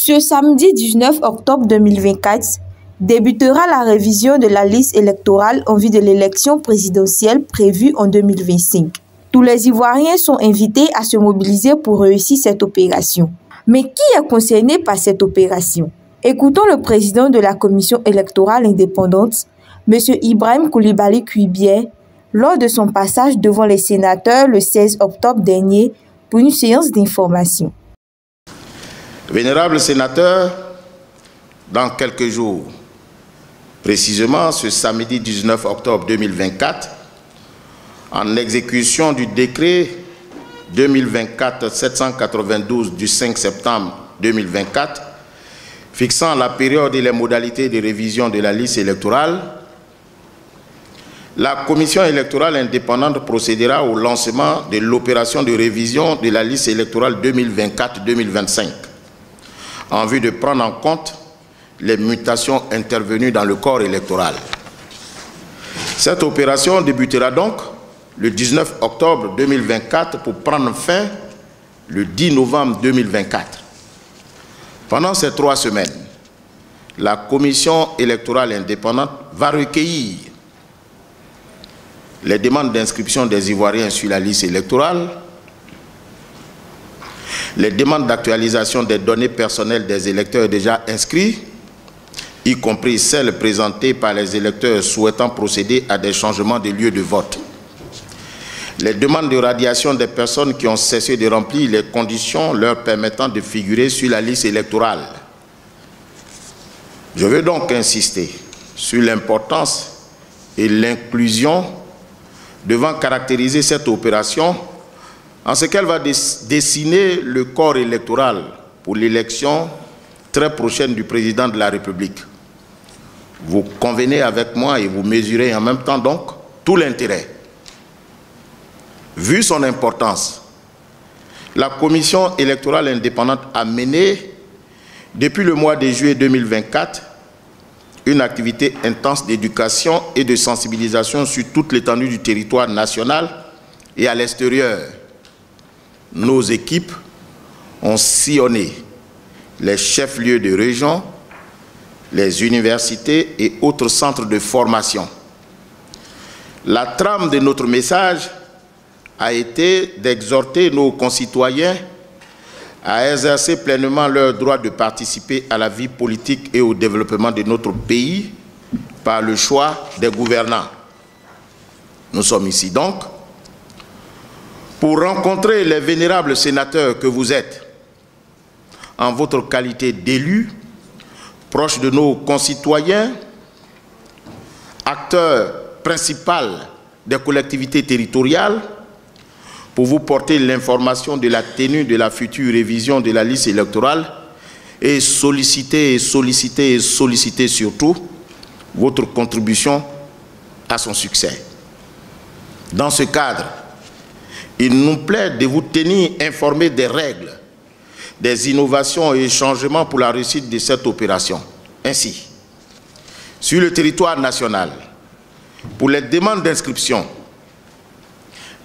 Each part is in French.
Ce samedi 19 octobre 2024, débutera la révision de la liste électorale en vue de l'élection présidentielle prévue en 2025. Tous les Ivoiriens sont invités à se mobiliser pour réussir cette opération. Mais qui est concerné par cette opération? Écoutons le président de la commission électorale indépendante, M. Ibrahim Koulibaly Kuibier, lors de son passage devant les sénateurs le 16 octobre dernier pour une séance d'information. Vénérables sénateurs, dans quelques jours, précisément ce samedi 19 octobre 2024, en exécution du décret 2024-792 du 5 septembre 2024, fixant la période et les modalités de révision de la liste électorale, la commission électorale indépendante procédera au lancement de l'opération de révision de la liste électorale 2024-2025, en vue de prendre en compte les mutations intervenues dans le corps électoral. Cette opération débutera donc le 19 octobre 2024 pour prendre fin le 10 novembre 2024. Pendant ces 3 semaines, la commission électorale indépendante va recueillir les demandes d'inscription des Ivoiriens sur la liste électorale, les demandes d'actualisation des données personnelles des électeurs déjà inscrits, y compris celles présentées par les électeurs souhaitant procéder à des changements de lieu de vote, les demandes de radiation des personnes qui ont cessé de remplir les conditions leur permettant de figurer sur la liste électorale. Je veux donc insister sur l'importance et l'inclusion devant caractériser cette opération en ce qu'elle va dessiner le corps électoral pour l'élection très prochaine du président de la République. Vous convenez avec moi et vous mesurez en même temps donc tout l'intérêt. Vu son importance, la commission électorale indépendante a mené, depuis le mois de juillet 2024, une activité intense d'éducation et de sensibilisation sur toute l'étendue du territoire national et à l'extérieur. Nos équipes ont sillonné les chefs-lieux de région, les universités et autres centres de formation. La trame de notre message a été d'exhorter nos concitoyens à exercer pleinement leur droit de participer à la vie politique et au développement de notre pays par le choix des gouvernants. Nous sommes ici donc pour rencontrer les vénérables sénateurs que vous êtes en votre qualité d'élus, proches de nos concitoyens, acteurs principaux des collectivités territoriales, pour vous porter l'information de la tenue de la future révision de la liste électorale et solliciter surtout votre contribution à son succès. Dans ce cadre, il nous plaît de vous tenir informés des règles, des innovations et changements pour la réussite de cette opération. Ainsi, sur le territoire national, pour les demandes d'inscription,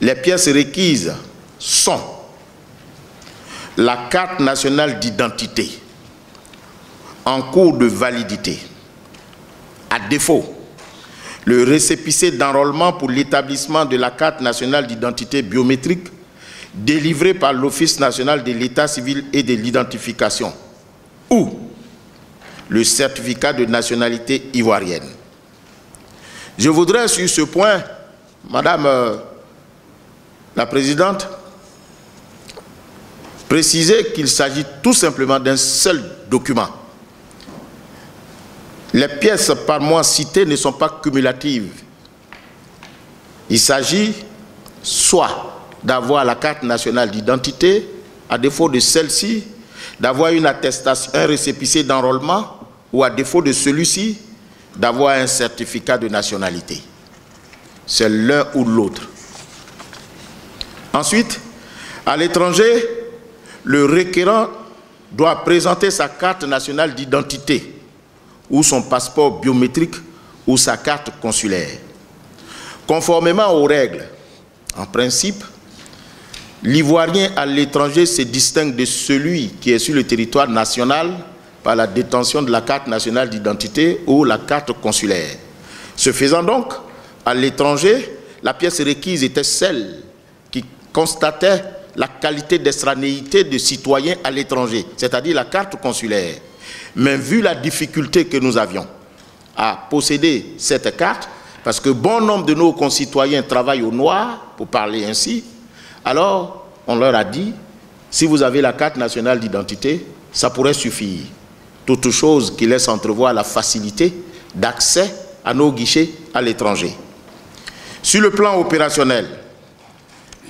les pièces requises sont la carte nationale d'identité en cours de validité. À défaut, le récépissé d'enrôlement pour l'établissement de la carte nationale d'identité biométrique délivré par l'Office national de l'état civil et de l'identification ou le certificat de nationalité ivoirienne. Je voudrais sur ce point, Madame la Présidente, préciser qu'il s'agit tout simplement d'un seul document. Les pièces par moi citées ne sont pas cumulatives. Il s'agit soit d'avoir la carte nationale d'identité, à défaut de celle-ci, d'avoir une attestation, un récépissé d'enrôlement, ou à défaut de celui-ci, d'avoir un certificat de nationalité. C'est l'un ou l'autre. Ensuite, à l'étranger, le requérant doit présenter sa carte nationale d'identité ou son passeport biométrique ou sa carte consulaire. Conformément aux règles, en principe, L'Ivoirien à l'étranger se distingue de celui qui est sur le territoire national par la détention de la carte nationale d'identité ou la carte consulaire. Ce faisant donc, à l'étranger, la pièce requise était celle qui constatait la qualité d'extranéité de citoyen à l'étranger, c'est-à-dire la carte consulaire. Mais vu la difficulté que nous avions à posséder cette carte, parce que bon nombre de nos concitoyens travaillent au noir, pour parler ainsi, alors on leur a dit, si vous avez la carte nationale d'identité, ça pourrait suffire. Toute chose qui laisse entrevoir la facilité d'accès à nos guichets à l'étranger. Sur le plan opérationnel,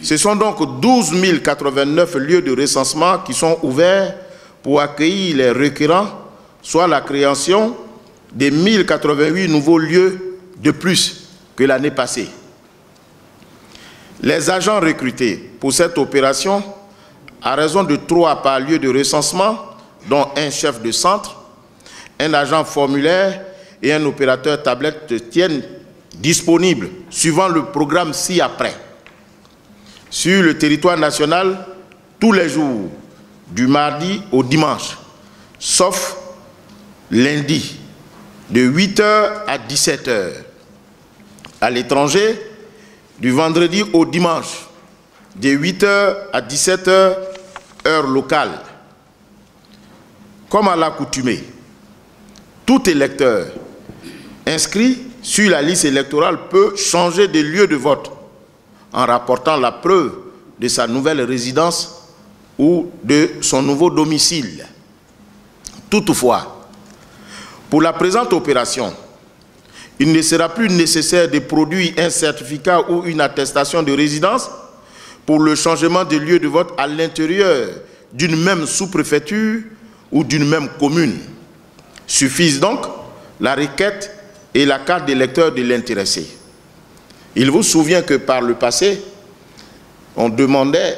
ce sont donc 12 089 lieux de recensement qui sont ouverts pour accueillir les requérants, soit la création des 1088 nouveaux lieux de plus que l'année passée. Les agents recrutés pour cette opération, à raison de 3 par lieu de recensement, dont un chef de centre, un agent formulaire et un opérateur tablette, tiennent disponibles, suivant le programme ci-après. Sur le territoire national, tous les jours, du mardi au dimanche, sauf lundi, de 8h à 17h. À l'étranger, du vendredi au dimanche, de 8h à 17h, heure locale. Comme à l'accoutumée, tout électeur inscrit sur la liste électorale peut changer de lieu de vote en rapportant la preuve de sa nouvelle résidence ou de son nouveau domicile. Toutefois, pour la présente opération, il ne sera plus nécessaire de produire un certificat ou une attestation de résidence pour le changement de lieu de vote à l'intérieur d'une même sous-préfecture ou d'une même commune. Suffisent donc la requête et la carte d'électeur de l'intéressé. Il vous souvient que par le passé, on demandait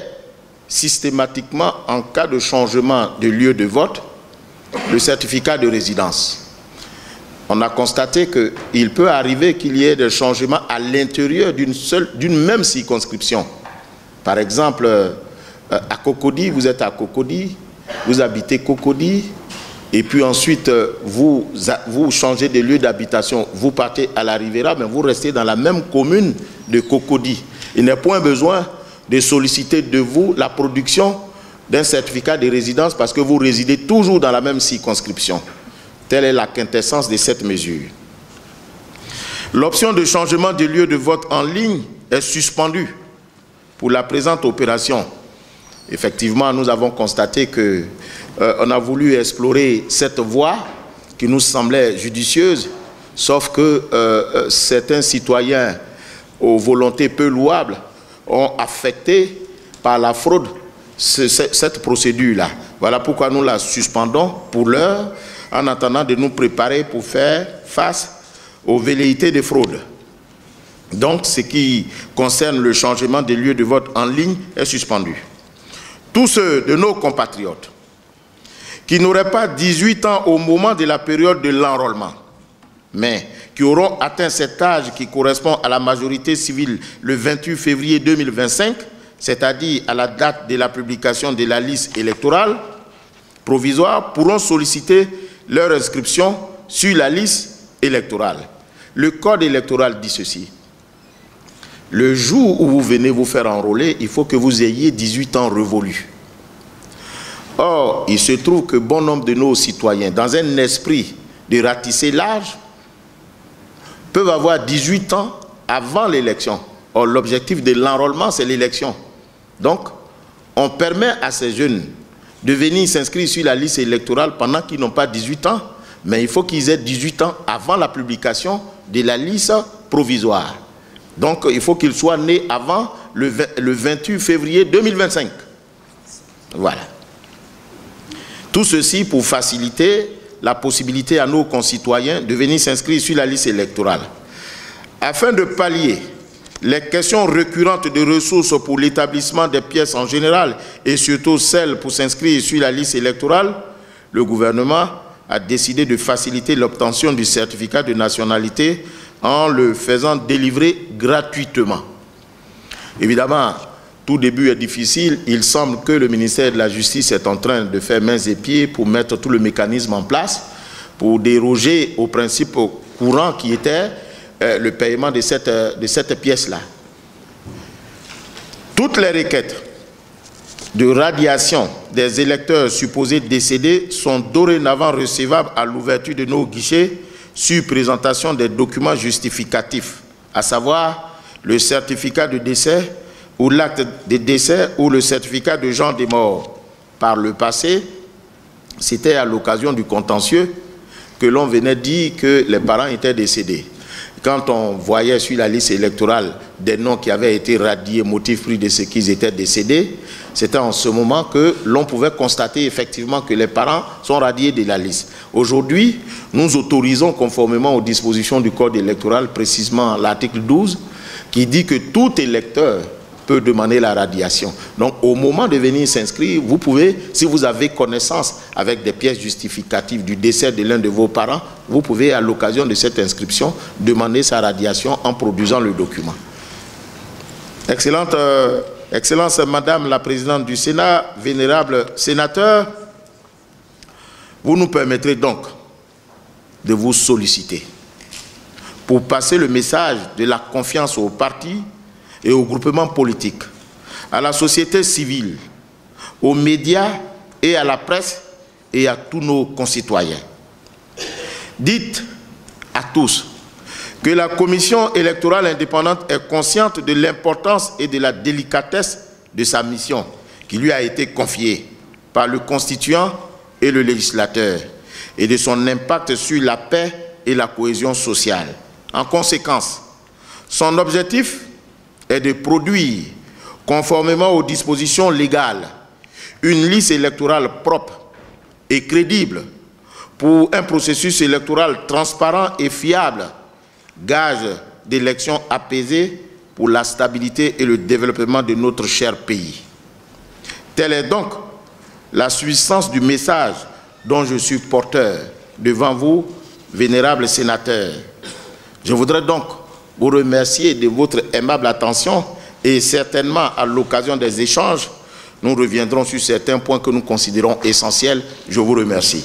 systématiquement, en cas de changement de lieu de vote, le certificat de résidence. On a constaté qu'il peut arriver qu'il y ait des changements à l'intérieur d'une même circonscription. Par exemple, à Cocody, vous êtes à Cocody, vous habitez Cocody, et puis ensuite vous changez de lieu d'habitation, vous partez à la Riviera, mais vous restez dans la même commune de Cocody. Il n'est point besoin de solliciter de vous la production d'un certificat de résidence parce que vous résidez toujours dans la même circonscription. Telle est la quintessence de cette mesure. L'option de changement de lieu de vote en ligne est suspendue pour la présente opération. Effectivement, nous avons constaté qu'on a voulu explorer cette voie qui nous semblait judicieuse, sauf que certains citoyens aux volontés peu louables ont affecté par la fraude cette procédure-là. Voilà pourquoi nous la suspendons pour l'heure, en attendant de nous préparer pour faire face aux velléités de fraude. Donc, ce qui concerne le changement des lieux de vote en ligne est suspendu. Tous ceux de nos compatriotes qui n'auraient pas 18 ans au moment de la période de l'enrôlement, mais qui auront atteint cet âge qui correspond à la majorité civile le 28 février 2025, c'est-à-dire à la date de la publication de la liste électorale provisoire, pourront solliciter leur inscription sur la liste électorale. Le code électoral dit ceci. Le jour où vous venez vous faire enrôler, il faut que vous ayez 18 ans révolus. Or, il se trouve que bon nombre de nos citoyens, dans un esprit de ratisser l'âge, peuvent avoir 18 ans avant l'élection. Or, l'objectif de l'enrôlement, c'est l'élection. Donc, on permet à ces jeunes de venir s'inscrire sur la liste électorale pendant qu'ils n'ont pas 18 ans, mais il faut qu'ils aient 18 ans avant la publication de la liste provisoire. Donc, il faut qu'ils soient nés avant le 28 février 2025. Voilà. Tout ceci pour faciliter la possibilité à nos concitoyens de venir s'inscrire sur la liste électorale. Afin de pallier les questions récurrentes de ressources pour l'établissement des pièces en général et surtout celles pour s'inscrire sur la liste électorale, le gouvernement a décidé de faciliter l'obtention du certificat de nationalité en le faisant délivrer gratuitement. Évidemment, tout début est difficile. Il semble que le ministère de la Justice est en train de faire mains et pieds pour mettre tout le mécanisme en place, pour déroger au principe courant qui était le paiement de cette pièce-là. Toutes les requêtes de radiation des électeurs supposés décédés sont dorénavant recevables à l'ouverture de nos guichets sur présentation des documents justificatifs, à savoir le certificat de décès ou l'acte de décès ou le certificat de genre des morts. Par le passé, c'était à l'occasion du contentieux que l'on venait dire que les parents étaient décédés. Quand on voyait sur la liste électorale des noms qui avaient été radiés, motif pris de ce qu'ils étaient décédés, c'était en ce moment que l'on pouvait constater effectivement que les parents sont radiés de la liste. Aujourd'hui, nous autorisons, conformément aux dispositions du Code électoral, précisément l'article 12, qui dit que tout électeur peut demander la radiation. Donc, au moment de venir s'inscrire, vous pouvez, si vous avez connaissance avec des pièces justificatives du décès de l'un de vos parents, vous pouvez, à l'occasion de cette inscription, demander sa radiation en produisant le document. Excellence Madame la Présidente du Sénat, vénérable sénateur, vous nous permettrez donc de vous solliciter pour passer le message de la confiance aux partis et aux groupements politiques, à la société civile, aux médias et à la presse et à tous nos concitoyens. Dites à tous que la Commission électorale indépendante est consciente de l'importance et de la délicatesse de sa mission qui lui a été confiée par le constituant et le législateur et de son impact sur la paix et la cohésion sociale. En conséquence, son objectif est de produire, conformément aux dispositions légales, une liste électorale propre et crédible pour un processus électoral transparent et fiable, gage d'élections apaisées pour la stabilité et le développement de notre cher pays. Telle est donc la substance du message dont je suis porteur devant vous, vénérables sénateurs. Je voudrais donc vous remercier de votre aimable attention et certainement à l'occasion des échanges, nous reviendrons sur certains points que nous considérons essentiels. Je vous remercie.